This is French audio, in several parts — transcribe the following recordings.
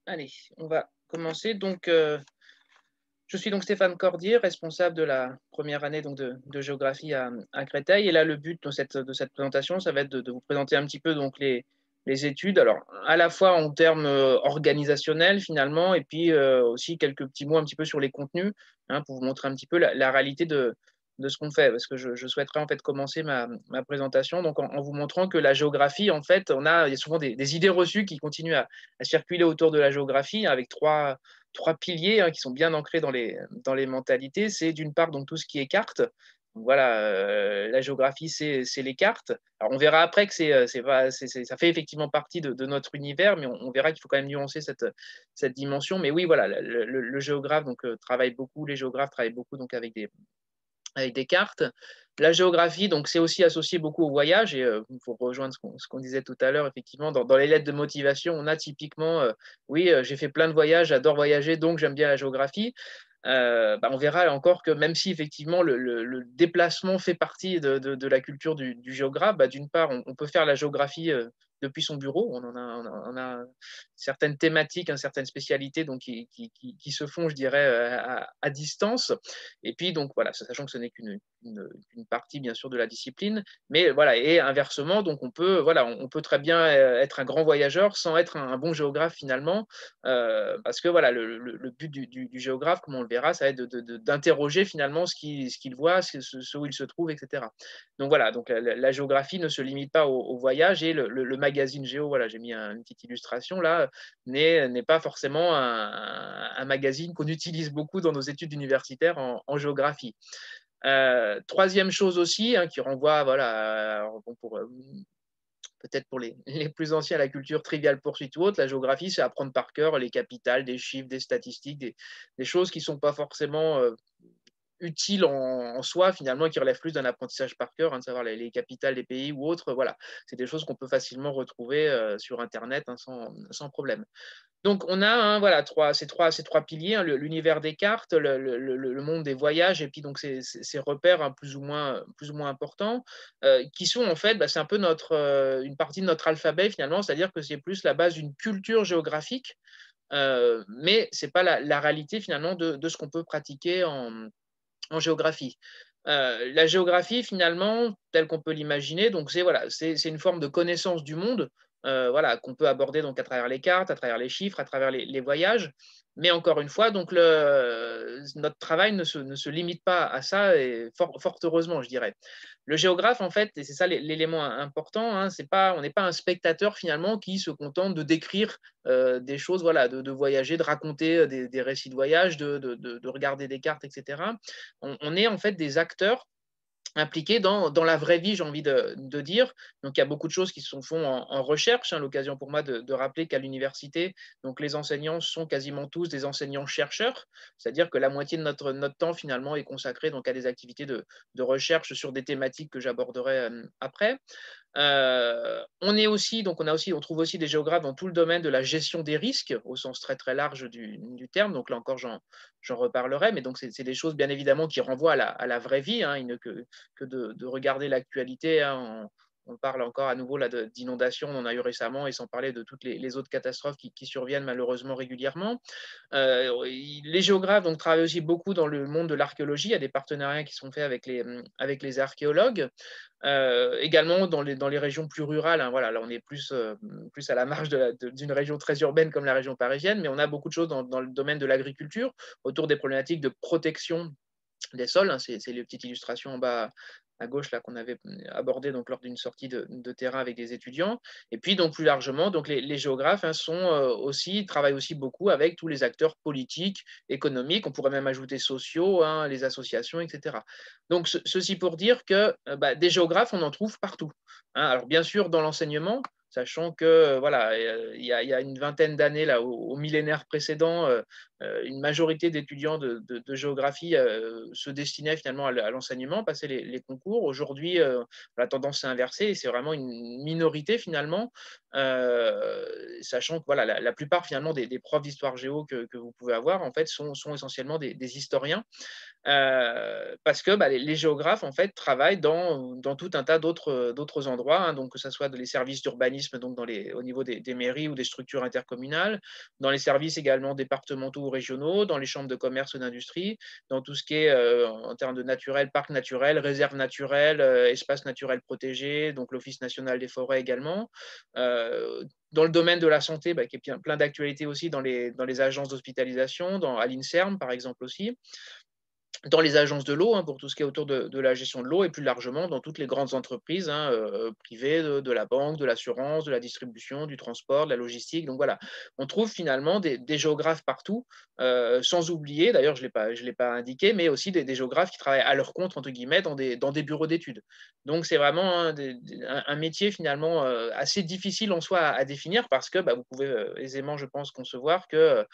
Allez, on va commencer. Donc, je suis donc Stéphane Cordier, responsable de la première année donc de géographie à Créteil. Et là, le but de cette présentation, ça va être de vous présenter un petit peu donc les études. Alors, à la fois en termes organisationnels finalement, et puis aussi quelques petits mots un petit peu sur les contenus, hein, pour vous montrer un petit peu la réalité de ce qu'on fait. Parce que je souhaiterais en fait commencer ma présentation donc en vous montrant que la géographie, en fait, il y a souvent des idées reçues qui continuent à circuler autour de la géographie avec trois piliers, hein, qui sont bien ancrés dans les mentalités. C'est d'une part donc tout ce qui est cartes. Donc voilà, la géographie, c'est les cartes. Alors on verra après que c'est pas, ça fait effectivement partie de notre univers, mais on verra qu'il faut quand même nuancer cette dimension. Mais oui, voilà, le géographe donc, travaille beaucoup, les géographes travaillent beaucoup donc avec des cartes. La géographie, donc, c'est aussi associé beaucoup au voyage et pour rejoindre ce qu'on disait tout à l'heure, effectivement, dans les lettres de motivation, on a typiquement, oui, j'ai fait plein de voyages, j'adore voyager, donc j'aime bien la géographie. On verra encore que même si effectivement le déplacement fait partie de la culture du géographe, d'une part, on peut faire la géographie depuis son bureau. On a certaines thématiques, hein, certaines spécialités donc, qui se font, je dirais, à distance. Et puis, donc voilà, sachant que ce n'est qu'une partie, bien sûr, de la discipline. Mais voilà, et inversement, donc on peut très bien être un grand voyageur sans être un bon géographe finalement. Parce que voilà, le but du géographe, comme on le verra, ça va être d'interroger finalement ce qu'il voit, ce où il se trouve, etc. Donc voilà, donc la géographie ne se limite pas au voyage et le magazine Géo, voilà, j'ai mis une petite illustration là, n'est pas forcément un magazine qu'on utilise beaucoup dans nos études universitaires en géographie. Troisième chose aussi, hein, qui renvoie, voilà, alors bon, peut-être pour les plus anciens, la culture Trivial Pursuit ou autre, la géographie, c'est apprendre par cœur les capitales, des chiffres, des statistiques, des choses qui ne sont pas forcément utiles en soi, finalement, et qui relèvent plus d'un apprentissage par cœur, hein, de savoir les capitales des pays ou autres. Voilà, c'est des choses qu'on peut facilement retrouver sur Internet, hein, sans problème. Donc on a, hein, voilà, ces trois piliers, hein, l'univers des cartes, le monde des voyages et puis donc ces repères, hein, plus ou moins importants, qui sont en fait, c'est un peu une partie de notre alphabet finalement, c'est-à-dire que c'est plus la base d'une culture géographique, mais c'est pas la réalité finalement de ce qu'on peut pratiquer en géographie. La géographie finalement, telle qu'on peut l'imaginer, donc c'est une forme de connaissance du monde, voilà, qu'on peut aborder donc à travers les cartes, à travers les chiffres, à travers les voyages. Mais encore une fois, donc notre travail ne se limite pas à ça et fort heureusement, je dirais. Le géographe, en fait, et c'est ça l'élément important, hein, on n'est pas un spectateur finalement qui se contente de décrire des choses, voilà, de voyager, de raconter des récits de voyage, de regarder des cartes, etc. On est en fait des acteurs impliqués dans la vraie vie, j'ai envie de dire. Donc, il y a beaucoup de choses qui se font en recherche, hein. L'occasion pour moi de rappeler qu'à l'université, donc les enseignants sont quasiment tous des enseignants-chercheurs, c'est-à-dire que la moitié de notre temps, finalement, est consacré donc à des activités de recherche sur des thématiques que j'aborderai après. On trouve aussi des géographes dans tout le domaine de la gestion des risques, au sens très très large du terme. Donc là encore, j'en reparlerai, mais donc c'est des choses bien évidemment qui renvoient à la vraie vie, hein, que de regarder l'actualité, hein. On parle encore à nouveau là d'inondations, on en a eu récemment, et sans parler de toutes les autres catastrophes qui surviennent malheureusement régulièrement. Les géographes donc travaillent aussi beaucoup dans le monde de l'archéologie. Il y a des partenariats qui sont faits avec les archéologues. Également dans les régions plus rurales, hein, voilà, là on est plus à la marge d'une région très urbaine comme la région parisienne, mais on a beaucoup de choses dans le domaine de l'agriculture, autour des problématiques de protection des sols, hein. C'est les petites illustrations en bas à gauche là qu'on avait abordé donc lors d'une sortie de terrain avec des étudiants. Et puis donc plus largement, donc les géographes, hein, travaillent aussi beaucoup avec tous les acteurs politiques, économiques, on pourrait même ajouter sociaux, hein, les associations, etc. Donc ceci pour dire que des géographes, on en trouve partout, hein. Alors bien sûr dans l'enseignement, sachant que voilà, il y a une vingtaine d'années là, au millénaire précédent, une majorité d'étudiants de géographie se destinaient finalement à l'enseignement, passaient les concours. Aujourd'hui, la tendance s'est inversée et c'est vraiment une minorité finalement, sachant que voilà, la plupart finalement des profs d'histoire géo que vous pouvez avoir en fait sont essentiellement des historiens. Parce que les géographes en fait travaillent dans tout un tas d'autres endroits, hein, donc que ça soit les services d'urbanisme l'urbanisme, donc au niveau des mairies ou des structures intercommunales, dans les services également départementaux ou régionaux, dans les chambres de commerce ou d'industrie, dans tout ce qui est en termes de naturel, parc naturel, réserve naturelle, espace naturel protégé, donc l'Office national des forêts également. Dans le domaine de la santé, qui est plein d'actualités aussi dans les agences d'hospitalisation, à l'INSERM par exemple aussi, dans les agences de l'eau, pour tout ce qui est autour de la gestion de l'eau et plus largement dans toutes les grandes entreprises privées, de la banque, de l'assurance, de la distribution, du transport, de la logistique. Donc voilà, on trouve finalement des géographes partout, sans oublier, d'ailleurs je l'ai pas indiqué, mais aussi des géographes qui travaillent à leur compte, entre guillemets, dans des bureaux d'études. Donc c'est vraiment un métier finalement assez difficile en soi à définir parce que vous pouvez aisément, je pense, concevoir que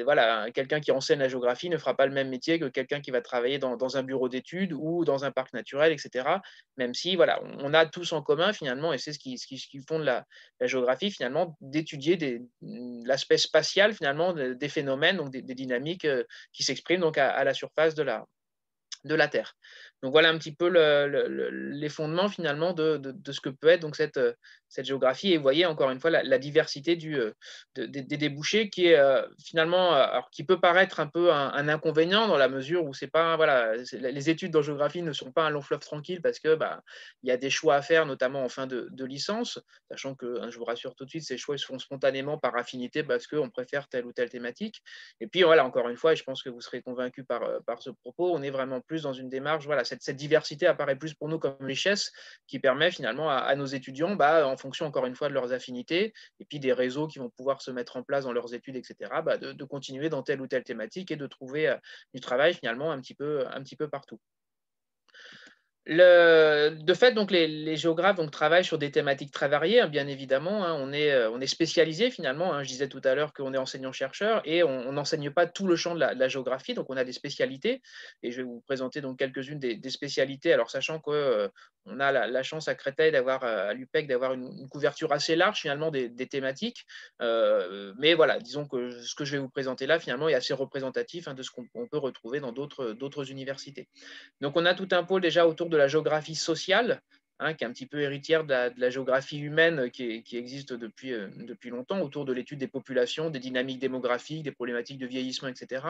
voilà, quelqu'un qui enseigne la géographie ne fera pas le même métier que quelqu'un qui va travailler dans un bureau d'études ou dans un parc naturel, et cetera. Même si, voilà, on a tous en commun finalement, et c'est ce qui fonde la géographie finalement, d'étudier l'aspect spatial finalement des phénomènes, donc des dynamiques qui s'expriment donc à la surface de la Terre. Donc voilà un petit peu les fondements finalement de ce que peut être donc cette géographie. Et vous voyez encore une fois la diversité des débouchés qui est finalement, alors qui peut paraître un peu un inconvénient dans la mesure où c'est pas, voilà, les études en géographie ne sont pas un long fleuve tranquille parce que il y a des choix à faire, notamment en fin de licence, sachant que, je vous rassure tout de suite, ces choix se font spontanément par affinité parce qu'on préfère telle ou telle thématique. Et puis voilà, encore une fois, et je pense que vous serez convaincus par ce propos, on est vraiment plus dans une démarche, voilà, cette diversité apparaît plus pour nous comme richesse qui permet finalement à nos étudiants, en fonction encore une fois de leurs affinités et puis des réseaux qui vont pouvoir se mettre en place dans leurs études, etc., de continuer dans telle ou telle thématique et de trouver du travail finalement un petit peu partout. De fait, donc les géographes donc, travaillent sur des thématiques très variées, bien évidemment. On est spécialisé finalement. Je disais tout à l'heure qu'on est enseignant-chercheur et on n'enseigne pas tout le champ de la géographie. Donc, on a des spécialités et je vais vous présenter donc quelques-unes des spécialités. Alors, sachant que on a la chance à Créteil d'avoir, à l'UPEC, d'avoir une couverture assez large finalement des thématiques. Mais voilà, disons que ce que je vais vous présenter là finalement est assez représentatif de ce qu'on peut retrouver dans d'autres universités. Donc, on a tout un pôle déjà autour de la géographie sociale, qui est un petit peu héritière de la géographie humaine qui existe depuis longtemps, autour de l'étude des populations, des dynamiques démographiques, des problématiques de vieillissement, etc.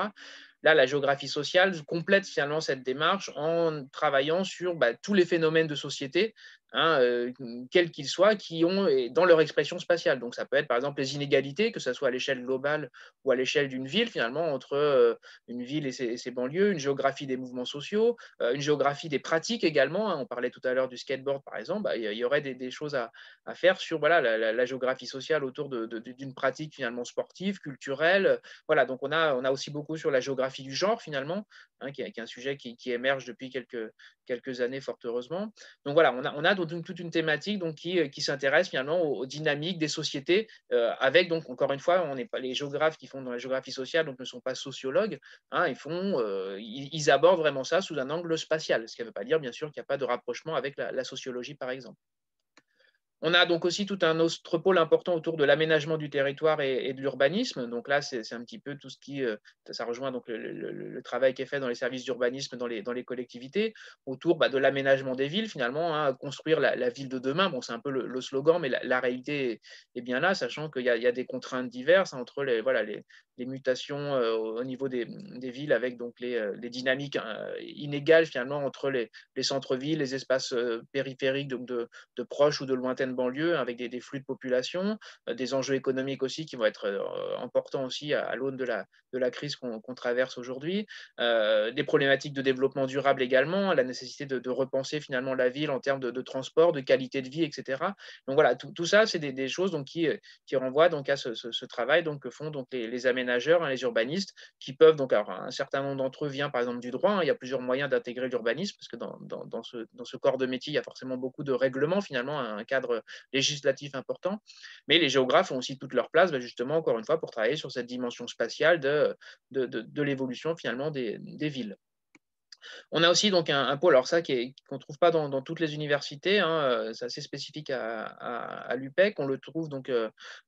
Là, la géographie sociale complète finalement cette démarche en travaillant sur tous les phénomènes de société, quels qu'ils soient, qui ont dans leur expression spatiale. Donc, ça peut être par exemple les inégalités, que ce soit à l'échelle globale ou à l'échelle d'une ville, finalement, entre une ville et ses banlieues, une géographie des mouvements sociaux, une géographie des pratiques également. On parlait tout à l'heure du skateboard, par exemple. Il y aurait des choses à faire sur voilà, la géographie sociale autour d'une pratique finalement sportive, culturelle. Voilà, donc on a aussi beaucoup sur la géographie du genre, finalement, qui est un sujet qui émerge depuis quelques années, fort heureusement. Donc voilà, on a donc toute une thématique donc, qui s'intéresse finalement aux dynamiques des sociétés, avec donc, encore une fois, on n'est pas les géographes qui font dans la géographie sociale, donc ne sont pas sociologues. Ils abordent vraiment ça sous un angle spatial, ce qui ne veut pas dire, bien sûr, qu'il n'y a pas de rapprochement avec la sociologie, par exemple. On a donc aussi tout un autre pôle important autour de l'aménagement du territoire et de l'urbanisme. Donc là, c'est un petit peu tout ce qui, ça rejoint donc le travail qui est fait dans les services d'urbanisme dans les collectivités, autour de l'aménagement des villes finalement, construire la ville de demain. Bon, c'est un peu le slogan, mais la réalité est bien là, sachant qu'il y a des contraintes diverses entre les mutations au niveau des villes avec donc les dynamiques inégales finalement entre les centres-villes, les espaces périphériques donc de proches ou de lointaines banlieues avec des flux de population, des enjeux économiques aussi qui vont être importants aussi à l'aune de la crise qu'on traverse aujourd'hui, des problématiques de développement durable également, la nécessité de repenser finalement la ville en termes de transport, de qualité de vie, etc. Donc voilà, tout ça, c'est des choses donc, qui renvoient donc à ce travail donc, que font donc les aménageurs, les urbanistes, qui peuvent donc, alors un certain nombre d'entre eux vient par exemple du droit, il y a plusieurs moyens d'intégrer l'urbanisme, parce que dans ce corps de métier, il y a forcément beaucoup de règlements finalement, un cadre législatif important, mais les géographes ont aussi toute leur place, justement, encore une fois, pour travailler sur cette dimension spatiale de l'évolution finalement des villes. On a aussi donc un pôle, alors ça qu'on ne trouve pas dans toutes les universités, hein, c'est assez spécifique à l'UPEC. On le trouve donc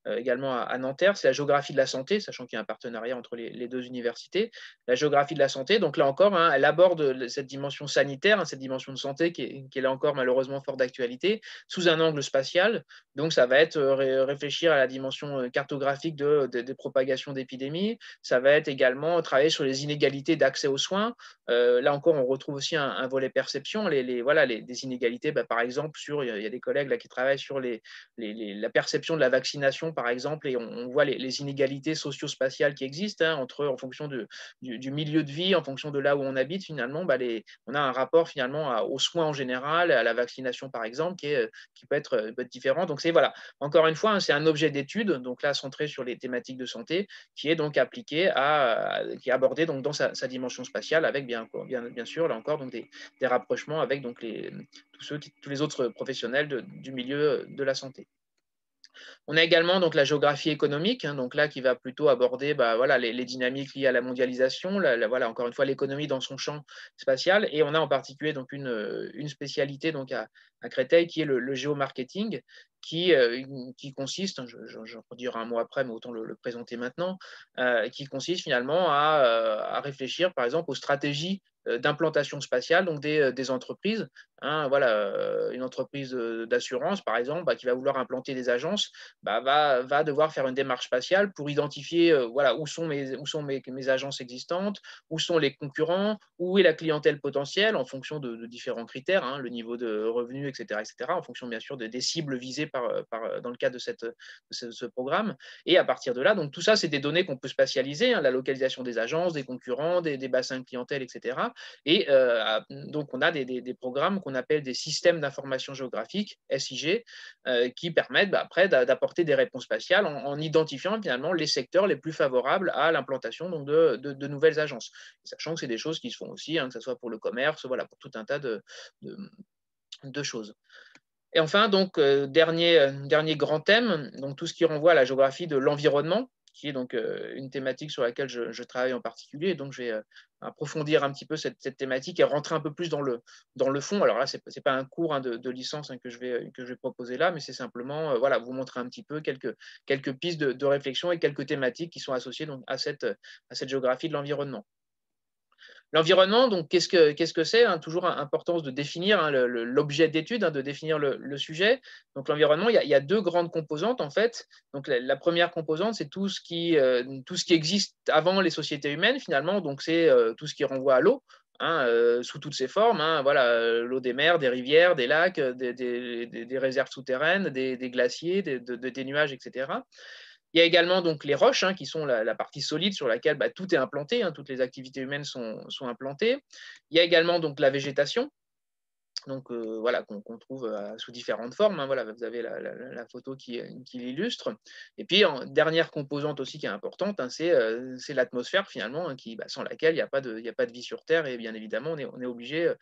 également à Nanterre, c'est la géographie de la santé, sachant qu'il y a un partenariat entre les 2 universités. La géographie de la santé, donc là encore, hein, elle aborde cette dimension sanitaire, hein, cette dimension de santé qui est là encore malheureusement fort d'actualité, sous un angle spatial. Donc ça va être réfléchir à la dimension cartographique des propagations d'épidémies. Ça va être également travailler sur les inégalités d'accès aux soins. Là encore, on retrouve aussi un volet perception, voilà, des inégalités, par exemple, il y a des collègues là, qui travaillent sur la perception de la vaccination, par exemple, et on voit les inégalités socio-spatiales qui existent, hein, en fonction du milieu de vie, en fonction de là où on habite, finalement, on a un rapport finalement aux soins en général, à la vaccination, par exemple, qui peut être différent. Donc, voilà, encore une fois, hein, c'est un objet d'étude, donc là, centré sur les thématiques de santé, qui est donc appliqué qui est abordé donc dans sa dimension spatiale avec bien sûr là encore donc des rapprochements avec donc tous les autres professionnels du milieu de la santé. On a également donc la géographie économique, hein, donc là qui va plutôt aborder voilà, les dynamiques liées à la mondialisation, voilà, encore une fois l'économie dans son champ spatial, et on a en particulier donc une spécialité donc à Créteil qui est le géomarketing, qui consiste, hein, j'en redirai un mot après, mais autant le présenter maintenant, qui consiste finalement à réfléchir par exemple aux stratégies d'implantation spatiale donc des entreprises. Hein, voilà, une entreprise d'assurance, par exemple, qui va vouloir implanter des agences, va devoir faire une démarche spatiale pour identifier voilà, où sont mes agences existantes, où sont les concurrents, où est la clientèle potentielle en fonction de différents critères, hein, le niveau de revenus, etc., en fonction bien sûr des cibles visées dans le cadre de ce programme. Et à partir de là, donc tout ça, c'est des données qu'on peut spatialiser, hein, la localisation des agences, des concurrents, des bassins de clientèle, etc. Et donc, on a des programmes qu'on appelle des systèmes d'information géographique, SIG, qui permettent après d'apporter des réponses spatiales en identifiant finalement les secteurs les plus favorables à l'implantation de nouvelles agences. Sachant que c'est des choses qui se font aussi, hein, que ce soit pour le commerce, voilà, pour tout un tas de choses. Et enfin, donc, dernier grand thème, donc tout ce qui renvoie à la géographie de l'environnement, qui est donc une thématique sur laquelle je travaille en particulier. Et donc, je vais approfondir un petit peu cette thématique et rentrer un peu plus dans le fond. Alors là, ce n'est pas un cours, hein, de licence, hein, que je vais proposer là, mais c'est simplement voilà, vous montrer un petit peu quelques pistes de réflexion et quelques thématiques qui sont associées donc, à cette géographie de l'environnement. L'environnement, donc, qu'est-ce que c'est, hein? Toujours importance de définir, hein, l'objet d'étude, hein, de définir le sujet. Donc, l'environnement, il y a deux grandes composantes, en fait. Donc, la première composante, c'est tout ce qui existe avant les sociétés humaines, finalement. Donc, c'est tout ce qui renvoie à l'eau, hein, sous toutes ses formes. Hein, voilà, l'eau des mers, des rivières, des lacs, des réserves souterraines, des glaciers, des nuages, etc. Il y a également donc les roches, hein, qui sont la partie solide sur laquelle tout est implanté, hein, toutes les activités humaines sont implantées. Il y a également donc la végétation, donc voilà, qu'on trouve sous différentes formes. Hein, voilà, vous avez la photo qui l'illustre. Et puis, dernière composante aussi qui est importante, hein, c'est l'atmosphère finalement, hein, sans laquelle il n'y a pas de vie sur Terre. Et bien évidemment, on est obligé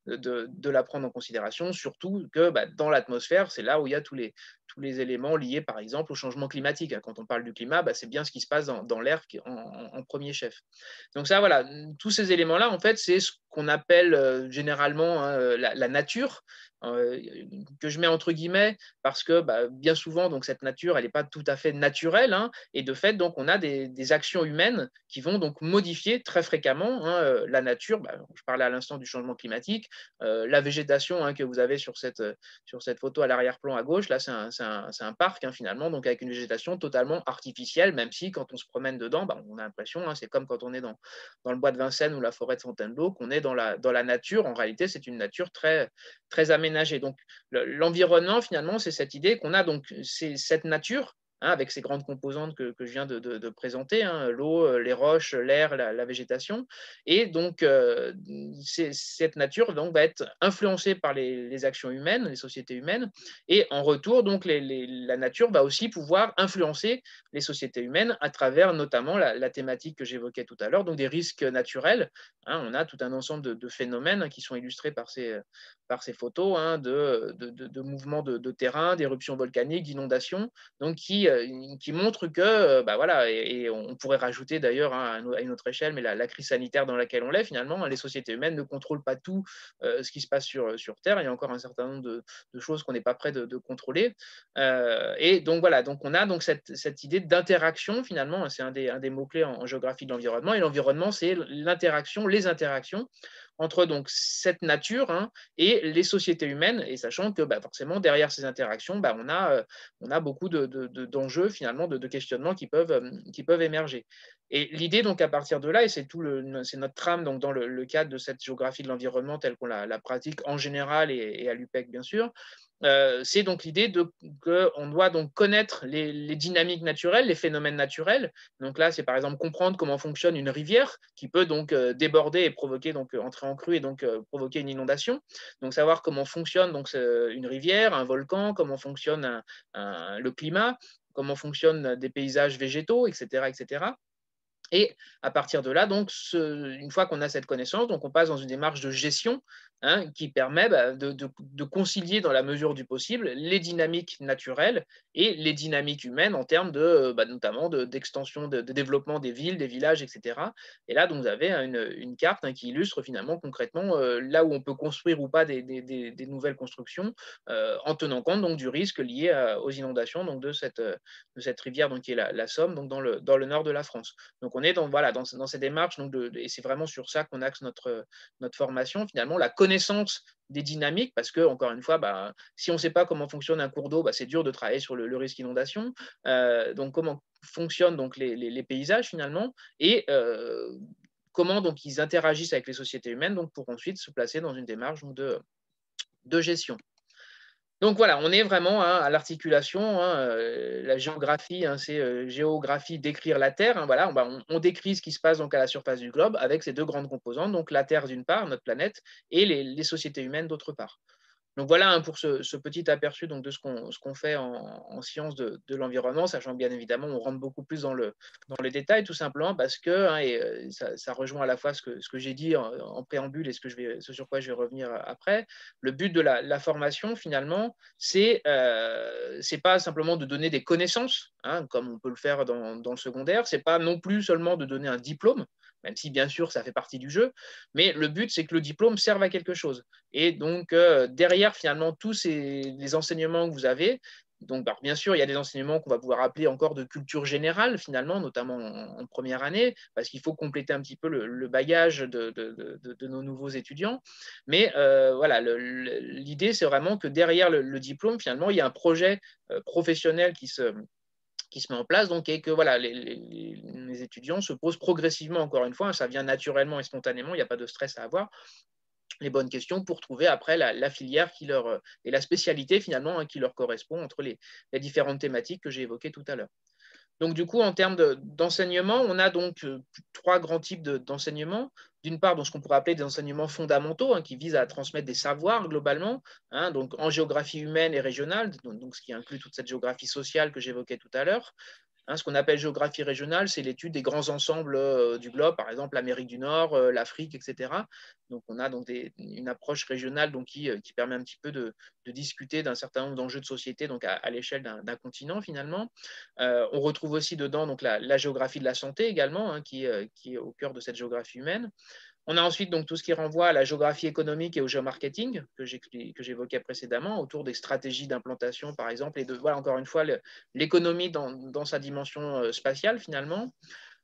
de la prendre en considération, surtout que dans l'atmosphère, c'est là où il y a tous les éléments liés, par exemple, au changement climatique. Hein. Quand on parle du climat, c'est bien ce qui se passe dans l'air en premier chef. Donc ça, voilà, tous ces éléments-là, en fait, c'est ce qu'on appelle généralement, hein, la nature, que je mets entre guillemets, parce que bien souvent, donc, cette nature, elle n'est pas tout à fait naturelle, hein, et de fait, donc, on a des actions humaines qui vont donc modifier très fréquemment, hein, la nature. Je parlais à l'instant du changement climatique, la végétation, hein, que vous avez sur cette photo à l'arrière-plan à gauche, là, c'est un parc, hein, finalement, donc avec une végétation totalement artificielle, même si quand on se promène dedans, on a l'impression, hein, c'est comme quand on est dans le bois de Vincennes ou la forêt de Fontainebleau, qu'on est dans la nature. En réalité, c'est une nature très, très aménagée. Donc, l'environnement, finalement, c'est cette idée qu'on a donc cette nature, hein, avec ces grandes composantes que je viens de présenter, hein, l'eau, les roches, l'air, la végétation. Et donc, cette nature donc, va être influencée par les actions humaines, les sociétés humaines. Et en retour, donc, la nature va aussi pouvoir influencer les sociétés humaines à travers notamment la thématique que j'évoquais tout à l'heure, donc des risques naturels. Hein, on a tout un ensemble de phénomènes, hein, qui sont illustrés par ces photos, hein, de mouvements de terrain, d'éruptions volcaniques, d'inondations, donc qui qui montre que, bah voilà, et on pourrait rajouter d'ailleurs hein, à une autre échelle, mais la crise sanitaire dans laquelle on est finalement, les sociétés humaines ne contrôlent pas tout ce qui se passe sur Terre. Il y a encore un certain nombre de choses qu'on n'est pas prêt de contrôler. Et donc voilà, donc on a donc cette idée d'interaction finalement, c'est un des mots-clés en géographie de l'environnement. Et l'environnement, c'est l'interaction, les interactions entre donc cette nature hein, et les sociétés humaines, et sachant que bah, forcément derrière ces interactions, bah, on a beaucoup d'enjeux finalement, de questionnements qui peuvent émerger. Et l'idée donc à partir de là, et c'est notre trame donc dans le cadre de cette géographie de l'environnement telle qu'on la pratique en général et à l'UPEC bien sûr, c'est donc l'idée qu'on doit donc connaître les dynamiques naturelles, les phénomènes naturels. Donc là, c'est par exemple comprendre comment fonctionne une rivière qui peut donc déborder et provoquer donc entrer en crue et donc provoquer une inondation. Donc savoir comment fonctionne donc une rivière, un volcan, comment fonctionne le climat, comment fonctionnent des paysages végétaux, etc., etc. Et à partir de là, donc, une fois qu'on a cette connaissance, donc on passe dans une démarche de gestion hein, qui permet bah, de concilier dans la mesure du possible les dynamiques naturelles et les dynamiques humaines en termes bah, notamment d'extension, de développement des villes, des villages, etc. Et là, donc, vous avez une carte hein, qui illustre finalement concrètement là où on peut construire ou pas des nouvelles constructions en tenant compte donc, du risque lié aux inondations donc, de cette rivière donc, qui est la Somme donc, dans le nord de la France. Donc, on est dans ces démarches, donc et c'est vraiment sur ça qu'on axe notre formation, finalement, la connaissance des dynamiques, parce que, encore une fois, bah, si on ne sait pas comment fonctionne un cours d'eau, bah, c'est dur de travailler sur le risque inondation. Donc, comment fonctionnent donc, les paysages, finalement, et comment donc, ils interagissent avec les sociétés humaines donc, pour ensuite se placer dans une démarche donc, de gestion. Donc voilà, on est vraiment hein, à l'articulation. Hein, la géographie, hein, c'est géographie décrire la Terre. Hein, voilà, on décrit ce qui se passe donc à la surface du globe avec ces deux grandes composantes, donc la Terre d'une part, notre planète, et les sociétés humaines d'autre part. Donc voilà hein, pour ce petit aperçu donc, de ce qu'on fait en sciences de l'environnement, sachant que bien évidemment, on rentre beaucoup plus dans le détail, tout simplement parce que, hein, et ça rejoint à la fois ce que j'ai dit en préambule et ce sur quoi je vais revenir après, le but de la formation, finalement, c'est pas simplement de donner des connaissances, hein, comme on peut le faire dans le secondaire, c'est pas non plus seulement de donner un diplôme, même si bien sûr ça fait partie du jeu, mais le but c'est que le diplôme serve à quelque chose. Et donc derrière finalement tous les enseignements que vous avez, donc alors, bien sûr il y a des enseignements qu'on va pouvoir appeler encore de culture générale finalement, notamment en première année, parce qu'il faut compléter un petit peu le bagage de nos nouveaux étudiants. Mais voilà, l'idée c'est vraiment que derrière le diplôme finalement il y a un projet professionnel qui se met en place donc, et que voilà, les étudiants se posent progressivement, encore une fois, ça vient naturellement et spontanément, il n'y a pas de stress à avoir, les bonnes questions pour trouver après la filière et la spécialité finalement hein, qui leur correspond entre les différentes thématiques que j'ai évoquées tout à l'heure. Donc, du coup, en termes d'enseignement, on a donc trois grands types d'enseignement. D'une part, donc, ce qu'on pourrait appeler des enseignements fondamentaux hein, qui visent à transmettre des savoirs globalement, hein, donc en géographie humaine et régionale, donc ce qui inclut toute cette géographie sociale que j'évoquais tout à l'heure. Hein, ce qu'on appelle géographie régionale, c'est l'étude des grands ensembles du globe, par exemple l'Amérique du Nord, l'Afrique, etc. Donc, on a donc une approche régionale donc, qui permet un petit peu de discuter d'un certain nombre d'enjeux de société donc à l'échelle d'un continent finalement. On retrouve aussi dedans donc, la géographie de la santé également, hein, qui est au cœur de cette géographie humaine. On a ensuite donc tout ce qui renvoie à la géographie économique et au géomarketing que j'évoquais précédemment, autour des stratégies d'implantation par exemple, et voilà encore une fois l'économie dans sa dimension spatiale finalement.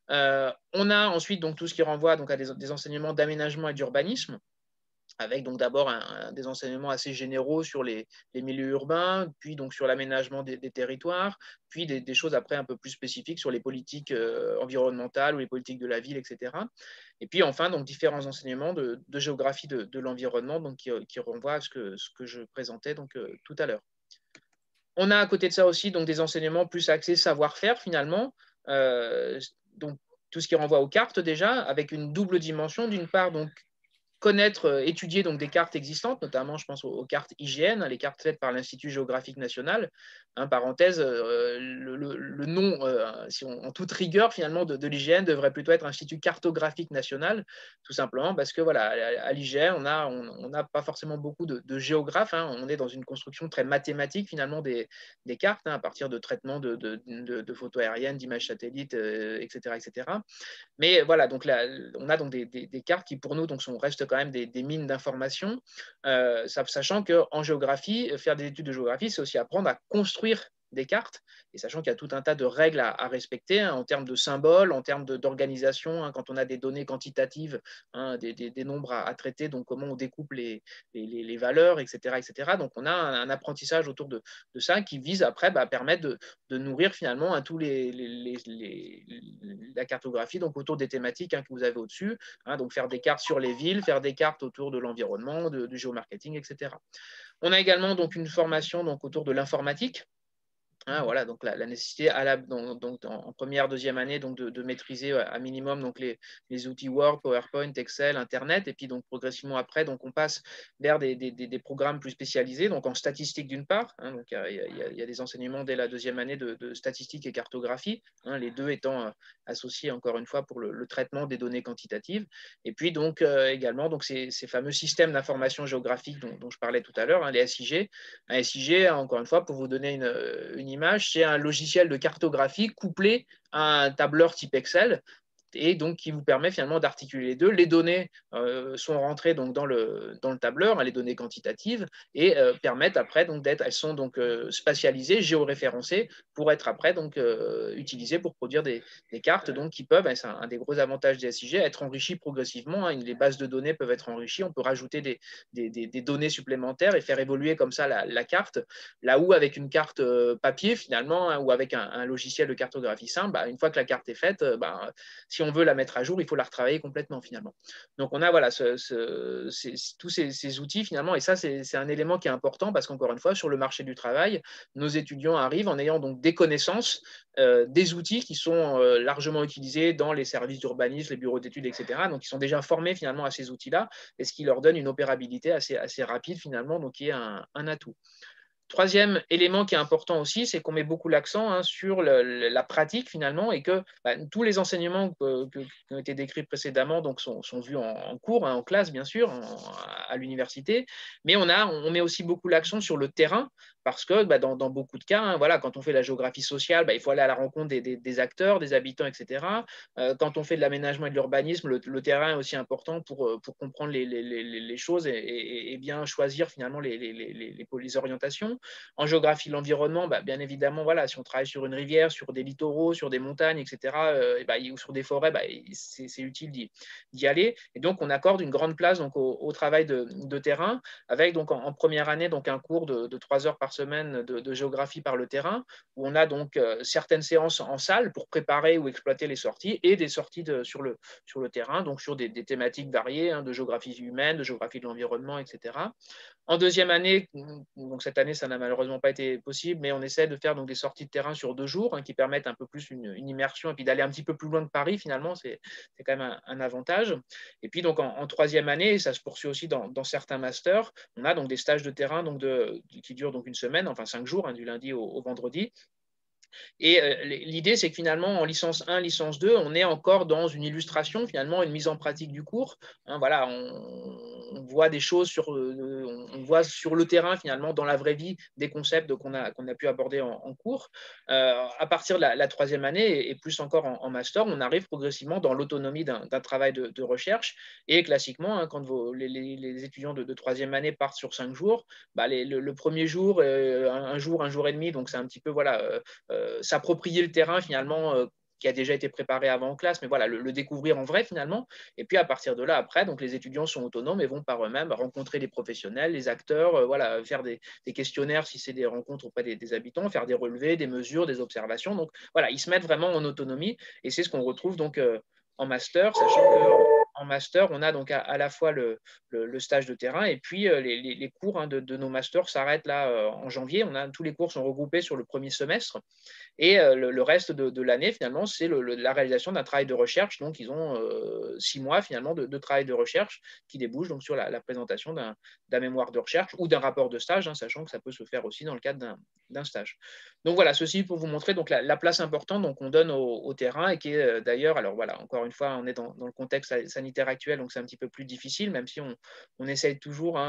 On a ensuite donc tout ce qui renvoie donc à des enseignements d'aménagement et d'urbanisme, avec donc d'abord des enseignements assez généraux sur les milieux urbains, puis donc sur l'aménagement des territoires, puis des choses après un peu plus spécifiques sur les politiques environnementales ou les politiques de la ville, etc. Et puis enfin, donc différents enseignements de géographie de l'environnement donc, qui renvoient à ce que je présentais donc, tout à l'heure. On a à côté de ça aussi donc, des enseignements plus axés savoir-faire finalement, donc tout ce qui renvoie aux cartes déjà, avec une double dimension. D'une part, donc, connaître, étudier donc des cartes existantes, notamment je pense aux cartes IGN, les cartes faites par l'Institut géographique national. Parenthèse, le nom, si en toute rigueur finalement de l'IGN devrait plutôt être Institut cartographique national, tout simplement parce que voilà, à l'IGN, on n'a pas forcément beaucoup de géographes, on est dans une construction très mathématique finalement des cartes, à partir de traitements de photos aériennes, d'images satellites, etc., etc. Mais voilà, donc là, on a donc des cartes qui pour nous donc restent quand même des mines d'informations, sachant qu'en géographie, faire des études de géographie, c'est aussi apprendre à construire des cartes, et sachant qu'il y a tout un tas de règles à respecter, en termes de symboles, en termes d'organisation, quand on a des données quantitatives, des nombres à traiter, donc comment on découpe les valeurs, etc., etc. Donc on a un apprentissage autour de ça qui vise après à permettre de nourrir finalement à tous la cartographie, donc autour des thématiques que vous avez au-dessus, donc faire des cartes sur les villes, faire des cartes autour de l'environnement, du géomarketing, etc. On a également donc une formation donc autour de l'informatique. Voilà, donc la nécessité donc en première, deuxième année donc de maîtriser à minimum donc les outils Word, PowerPoint, Excel, Internet, et puis donc progressivement après, donc on passe vers des programmes plus spécialisés, donc en statistique d'une part, donc il y a des enseignements dès la deuxième année de statistique et cartographie, les deux étant associés encore une fois pour le traitement des données quantitatives, et puis donc également donc ces fameux systèmes d'information géographique dont je parlais tout à l'heure, les SIG. Un SIG, encore une fois, pour vous donner une image, c'est un logiciel de cartographie couplé à un tableur type Excel, et donc qui vous permet finalement d'articuler les deux. Les données sont rentrées donc dans le tableur, les données quantitatives, et permettent après donc elles sont donc spatialisées, géoréférencées, pour être après donc utilisées pour produire des cartes donc qui peuvent, c'est un des gros avantages des SIG, être enrichies progressivement. Les bases de données peuvent être enrichies, on peut rajouter des données supplémentaires et faire évoluer comme ça la carte, là où avec une carte papier finalement, ou avec un logiciel de cartographie simple, une fois que la carte est faite, si on veut la mettre à jour, il faut la retravailler complètement finalement. Donc on a voilà tous ces outils finalement, et ça c'est un élément qui est important parce qu'encore une fois, sur le marché du travail, nos étudiants arrivent en ayant donc des connaissances, des outils qui sont largement utilisés dans les services d'urbanisme, les bureaux d'études, etc. Donc ils sont déjà formés finalement à ces outils-là, et ce qui leur donne une opérabilité assez rapide finalement, donc qui est un atout. Troisième élément qui est important aussi, c'est qu'on met beaucoup l'accent sur la pratique finalement, et que tous les enseignements qui ont été décrits précédemment donc sont vus en cours, en classe bien sûr, à l'université, mais on met aussi beaucoup l'accent sur le terrain, parce que dans beaucoup de cas, voilà, quand on fait la géographie sociale, il faut aller à la rencontre des acteurs, des habitants, etc. Quand on fait de l'aménagement et de l'urbanisme, le terrain est aussi important pour comprendre les choses et bien choisir finalement les orientations. En géographie de l'environnement, bien évidemment, voilà, si on travaille sur une rivière, sur des littoraux, sur des montagnes, etc., ou sur des forêts, c'est utile d'y aller. Et donc, on accorde une grande place donc, au travail de terrain, avec donc en première année donc, un cours de 3 heures par semaine de géographie par le terrain, où on a donc certaines séances en salle pour préparer ou exploiter les sorties, et des sorties sur le terrain, donc sur des thématiques variées, de géographie humaine, de géographie de l'environnement, etc. En deuxième année, donc cette année, ça n'a malheureusement pas été possible, mais on essaie de faire donc des sorties de terrain sur 2 jours, qui permettent un peu plus une immersion, et puis d'aller un petit peu plus loin que Paris finalement, c'est quand même un avantage. Et puis donc en troisième année, et ça se poursuit aussi dans certains masters, on a donc des stages de terrain donc qui durent donc une semaine, enfin 5 jours, du lundi au vendredi. Et l'idée, c'est que finalement, en licence 1, licence 2, on est encore dans une illustration, finalement, une mise en pratique du cours. Voilà, on voit des choses on voit sur le terrain, finalement, dans la vraie vie, des concepts qu'on a pu aborder en cours. À partir de la troisième année, et plus encore en master, on arrive progressivement dans l'autonomie d'un travail de recherche. Et classiquement, quand les étudiants de troisième année partent sur 5 jours, le premier jour, un jour et demi, donc c'est un petit peu, voilà, s'approprier le terrain finalement qui a déjà été préparé avant en classe, mais voilà, le découvrir en vrai finalement. Et puis à partir de là, après, donc les étudiants sont autonomes et vont par eux-mêmes rencontrer les professionnels, les acteurs, voilà, faire des questionnaires si c'est des rencontres auprès des habitants, faire des relevés, des mesures, des observations. Donc voilà, ils se mettent vraiment en autonomie, et c'est ce qu'on retrouve donc en master, sachant que en master, on a donc à la fois le stage de terrain et puis les cours de nos masters s'arrêtent là en janvier. Tous les cours sont regroupés sur le premier semestre. Et le reste de l'année, finalement, c'est la réalisation d'un travail de recherche. Donc, ils ont 6 mois, finalement, de travail de recherche qui débouche donc sur la présentation d'un mémoire de recherche ou d'un rapport de stage, sachant que ça peut se faire aussi dans le cadre d'un stage. Donc, voilà, ceci pour vous montrer donc, la place importante qu'on donne au terrain et qui est d'ailleurs, alors voilà, encore une fois, on est dans le contexte sanitaire actuel, donc c'est un petit peu plus difficile, même si on essaye toujours,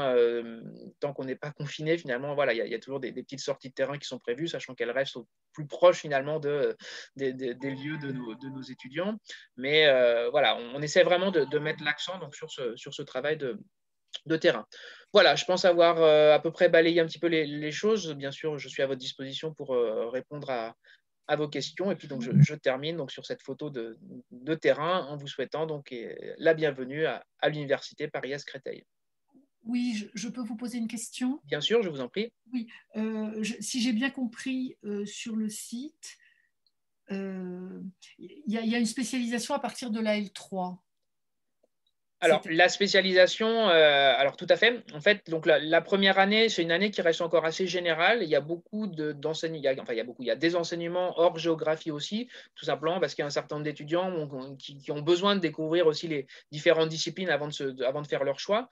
tant qu'on n'est pas confiné, finalement, voilà, il y a toujours des petites sorties de terrain qui sont prévues, sachant qu'elles restent au plus proche finalement des lieux de nos étudiants. Mais voilà, on essaie vraiment de mettre l'accent donc, sur ce travail de terrain. Voilà, je pense avoir à peu près balayé un petit peu les choses. Bien sûr, je suis à votre disposition pour répondre à vos questions. Et puis, donc, je termine donc, sur cette photo de terrain en vous souhaitant donc, la bienvenue à l'Université Paris-Est-Créteil. Oui, je peux vous poser une question? Bien sûr, je vous en prie. Oui, si j'ai bien compris sur le site, il y a une spécialisation à partir de la L3. Alors, la spécialisation, alors tout à fait. En fait, donc la première année, c'est une année qui reste encore assez générale. Il y a beaucoup d'enseignements, enfin, il y a des enseignements hors géographie aussi, tout simplement parce qu'il y a un certain nombre d'étudiants qui ont besoin de découvrir aussi les différentes disciplines avant de faire leur choix.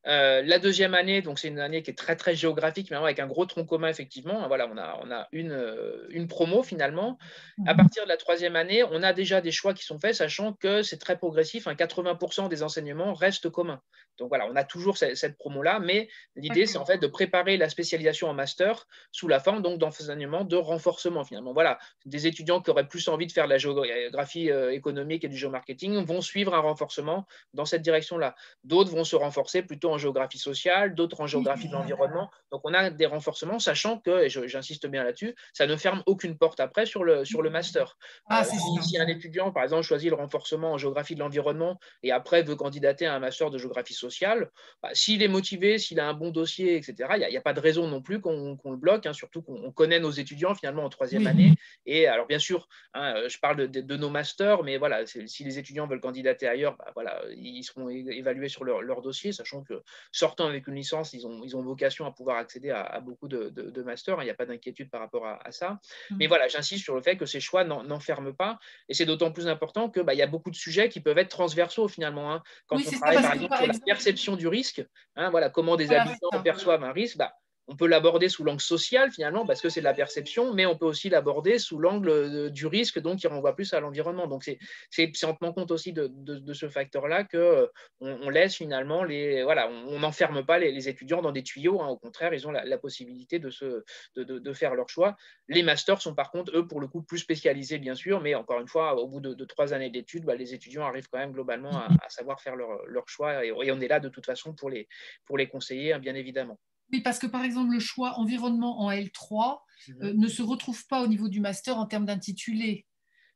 La deuxième année, donc c'est une année qui est très très géographique, mais avec un gros tronc commun effectivement. Voilà, on a une promo finalement. À partir de la troisième année, on a déjà des choix qui sont faits, sachant que c'est très progressif. 80% des enseignements restent communs. Donc voilà, on a toujours cette promo-là, mais l'idée, c'est en fait de préparer la spécialisation en master sous la forme donc d'enseignement de renforcement finalement. Voilà, des étudiants qui auraient plus envie de faire de la géographie économique et du géomarketing vont suivre un renforcement dans cette direction-là. D'autres vont se renforcer plutôt en géographie sociale, d'autres en géographie de l'environnement. Donc on a des renforcements, sachant que, et j'insiste bien là-dessus, ça ne ferme aucune porte après sur le master. Si un étudiant, par exemple, choisit le renforcement en géographie de l'environnement et après veut candidater à un master de géographie sociale, s'il est motivé, s'il a un bon dossier, etc., il n'y a pas de raison non plus qu'on le bloque, surtout qu'on connaît nos étudiants finalement en troisième année. Et alors bien sûr, je parle de nos masters, mais voilà, si les étudiants veulent candidater ailleurs, voilà, ils seront évalués sur leur dossier, sachant que sortant avec une licence, ils ont vocation à pouvoir accéder à beaucoup de masters. Il n'y a pas d'inquiétude par rapport à ça. Mais voilà, j'insiste sur le fait que ces choix n'enferment pas. Et c'est d'autant plus important qu'il y a beaucoup de sujets qui peuvent être transversaux finalement. Quand on travaille par exemple sur la perception du risque, voilà, comment des habitants perçoivent un risque, on peut l'aborder sous l'angle social finalement parce que c'est de la perception, mais on peut aussi l'aborder sous l'angle du risque, donc qui renvoie plus à l'environnement. Donc c'est en tenant compte aussi de ce facteur-là qu'on laisse finalement voilà, on n'enferme pas les étudiants dans des tuyaux. Au contraire, ils ont la possibilité de faire leur choix. Les masters sont par contre, eux, pour le coup, plus spécialisés bien sûr, mais encore une fois, au bout de 3 années d'études, les étudiants arrivent quand même globalement à savoir faire leur choix et on est là de toute façon pour les conseiller, bien évidemment. Oui, parce que par exemple, le choix environnement en L3 ne se retrouve pas au niveau du master en termes d'intitulé.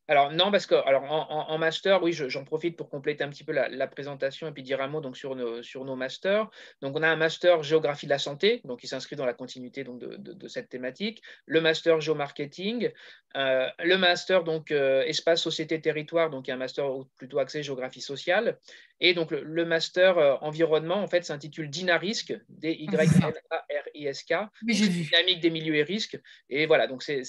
Alors non, parce que en master, oui, j'en profite pour compléter un petit peu la présentation et puis dire un mot donc, sur nos masters. Donc on a un master géographie de la santé, donc qui s'inscrit dans la continuité donc, de cette thématique. Le master géomarketing, le master donc espace société territoire, donc qui est un master plutôt axé géographie sociale. Et donc le master environnement en fait s'intitule DYNARISK, DYNARISK, dynamique des milieux et risques. Et voilà, donc c'est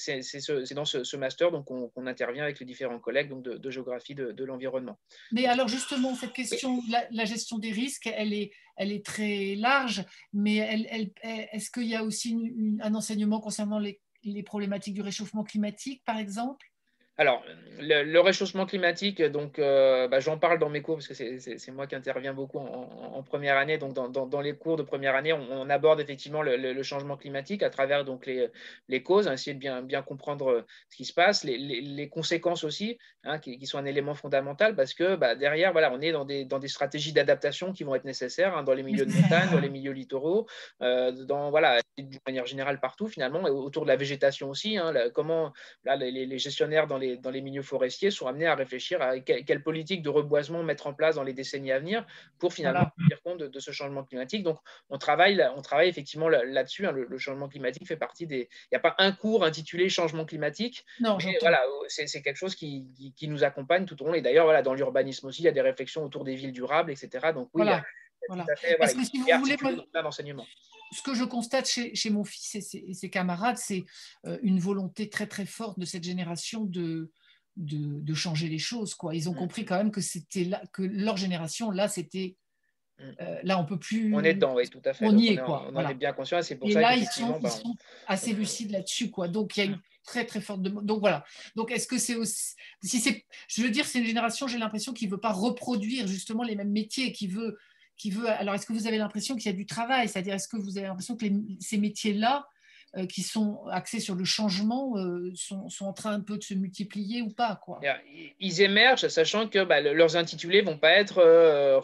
dans ce master donc qu'on intervient avec les différents collègues donc de géographie de l'environnement. Mais alors justement, cette question, la gestion des risques, elle est très large, mais est-ce qu'il y a aussi un enseignement concernant les problématiques du réchauffement climatique, par exemple? Alors, le réchauffement climatique, donc, j'en parle dans mes cours parce que c'est moi qui interviens beaucoup en première année. Donc, dans les cours de première année, on aborde effectivement le changement climatique à travers donc, les causes, essayer de bien comprendre ce qui se passe, les conséquences aussi, qui sont un élément fondamental parce que derrière, voilà, on est dans des stratégies d'adaptation qui vont être nécessaires dans les milieux de montagne, dans les milieux littoraux, voilà, de manière générale partout finalement, et autour de la végétation aussi. Comment là, les gestionnaires dans les dans les milieux forestiers sont amenés à réfléchir à quelle politique de reboisement mettre en place dans les décennies à venir pour finalement tenir compte de ce changement climatique. Donc, on travaille effectivement là-dessus. Hein. Le changement climatique fait partie des… Il n'y a pas un cours intitulé changement climatique, non, mais voilà, c'est quelque chose qui nous accompagne tout au long. Et d'ailleurs, voilà, dans l'urbanisme aussi, il y a des réflexions autour des villes durables, etc. Donc oui, voilà. tout à fait, Parce que si vous voulez, plein d'enseignements. Ce que je constate chez mon fils et ses camarades, c'est une volonté très très forte de cette génération de changer les choses, quoi. Ils ont compris quand même que c'était là, que leur génération, là, c'était là, on peut plus. On est dedans, oui, tout à fait. On Donc, y est, quoi. on en est bien conscient. C'est pour et ça là, qu'effectivement, ils sont assez lucides là-dessus, quoi. Donc, il y a une très très forte demande. Donc voilà. Donc, est-ce que c'est aussi, si c'est, je veux dire, c'est une génération, j'ai l'impression, qui veut pas reproduire justement les mêmes métiers, qui veut. Alors, est-ce que vous avez l'impression qu'il y a du travail? C'est-à-dire, est-ce que vous avez l'impression que ces métiers-là, qui sont axés sur le changement, sont en train un peu de se multiplier ou pas, quoi? Ils émergent, sachant que leurs intitulés ne vont pas être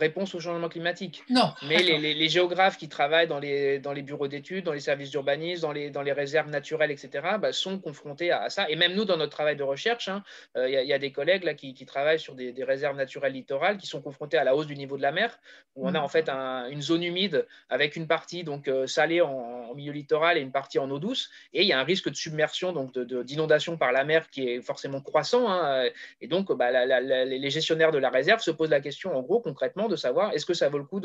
réponse au changement climatique. Non. Mais les géographes qui travaillent dans les bureaux d'études, dans les services d'urbanisme, dans les réserves naturelles, etc., sont confrontés à ça. Et même nous, dans notre travail de recherche, il y a des collègues là, qui travaillent sur des réserves naturelles littorales qui sont confrontés à la hausse du niveau de la mer, où on a en fait une zone humide avec une partie donc, salée en milieu littoral et une partie en eau douce. Et il y a un risque de submersion, donc d'inondation par la mer qui est forcément croissant. Et donc, les gestionnaires de la réserve se posent la question, en gros, concrètement, de savoir est-ce que ça vaut le coup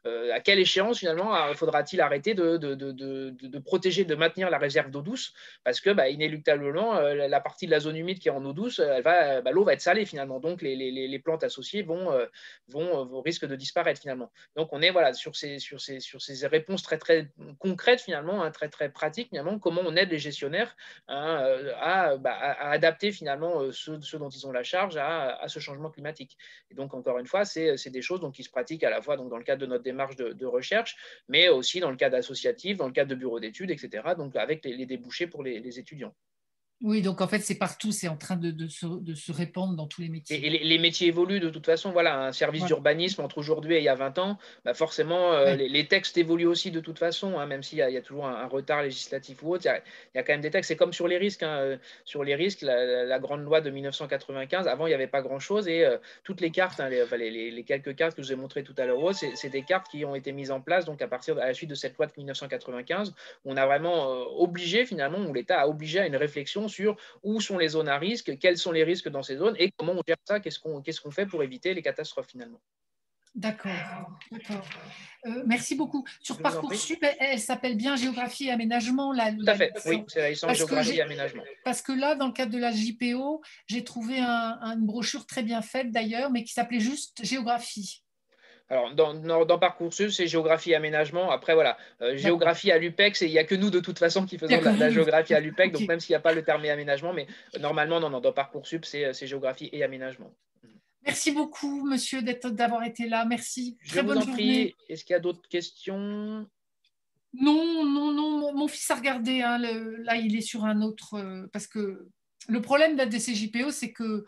à quelle échéance, finalement, faudra-t-il arrêter de protéger, de maintenir la réserve d'eau douce, parce que, inéluctablement, la partie de la zone humide qui est en eau douce, l'eau va être salée, finalement. Donc, les plantes associées risquent de disparaître, finalement. Donc, on est sur ces réponses très, très concrètes, finalement, très, très pratiques, finalement, comment on aide les gestionnaires à adapter, finalement, ceux dont ils ont la charge à ce changement climatique. Et donc, encore une fois, c'est des choses qui se pratiquent à la fois donc, dans le cadre de notre démarche de recherche, mais aussi dans le cadre associatif, dans le cadre de bureaux d'études, etc., donc avec les débouchés pour les étudiants. Oui, donc en fait, c'est partout, c'est en train de se répandre dans tous les métiers. Et les métiers évoluent de toute façon. Voilà, un service d'urbanisme entre aujourd'hui et il y a 20 ans, forcément, les textes évoluent aussi de toute façon, même s'il y a toujours un retard législatif ou autre. Il y a quand même des textes. C'est comme sur les risques. Sur les risques, la grande loi de 1995, avant, il n'y avait pas grand-chose. Et toutes les cartes, les quelques cartes que je vous ai montrées tout à l'heure, c'est des cartes qui ont été mises en place donc à la suite de cette loi de 1995, où on a vraiment obligé, finalement, où l'État a obligé à une réflexion sur où sont les zones à risque, quels sont les risques dans ces zones et comment on gère ça, qu'est-ce qu'on fait pour éviter les catastrophes finalement. D'accord. Merci beaucoup. Sur Parcoursup, elle s'appelle bien Géographie et Aménagement. Tout à fait, oui, c'est la licence Géographie et Aménagement. Parce que là, dans le cadre de la JPO, j'ai trouvé une brochure très bien faite d'ailleurs, mais qui s'appelait juste Géographie. Alors, dans Parcoursup, c'est géographie et aménagement. Après, voilà, géographie à l'UPEC, il n'y a que nous, de toute façon, qui faisons la géographie à l'UPEC. Donc, même s'il n'y a pas le terme aménagement, mais normalement, non, dans Parcoursup, c'est géographie et aménagement. Merci beaucoup, monsieur, d'avoir été là. Merci. Très bonne journée. Est-ce qu'il y a d'autres questions? Non. Mon fils a regardé. Là, il est sur un autre. Parce que le problème d'être des CJPO, c'est que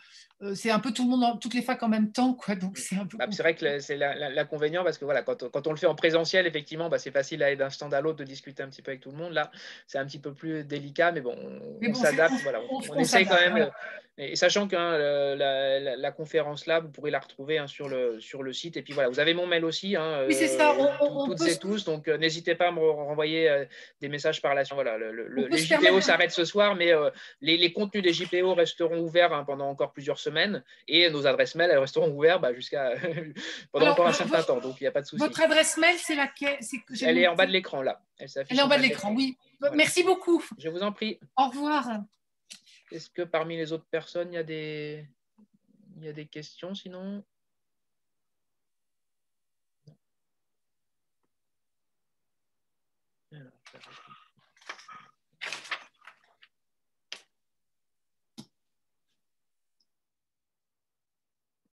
c'est un peu tout le monde, toutes les facs en même temps, quoi. Donc c'est un peu. C'est vrai que c'est l'inconvénient parce que voilà, quand on le fait en présentiel, effectivement, c'est facile d'aller d'un stand à l'autre, de discuter un petit peu avec tout le monde. Là, c'est un petit peu plus délicat, mais bon, on s'adapte. Voilà, on essaye quand même. Voilà. Et sachant que la conférence là, vous pourrez la retrouver sur le site. Et puis voilà, vous avez mon mail aussi. Oui, c'est ça. Toutes et tous. Donc n'hésitez pas à me renvoyer des messages par la suite. Voilà, les JPO s'arrêtent ce soir, mais les contenus des JPO resteront ouverts pendant encore plusieurs semaines. Et nos adresses mail, elles resteront ouvertes jusqu'à pendant encore un certain temps. Donc, il n'y a pas de souci. Votre adresse mail, c'est laquelle? Elle est en bas de l'écran, là. Elle est en bas de l'écran, oui. Voilà. Merci beaucoup. Je vous en prie. Au revoir. Est-ce que parmi les autres personnes, il y a des questions sinon? Alors,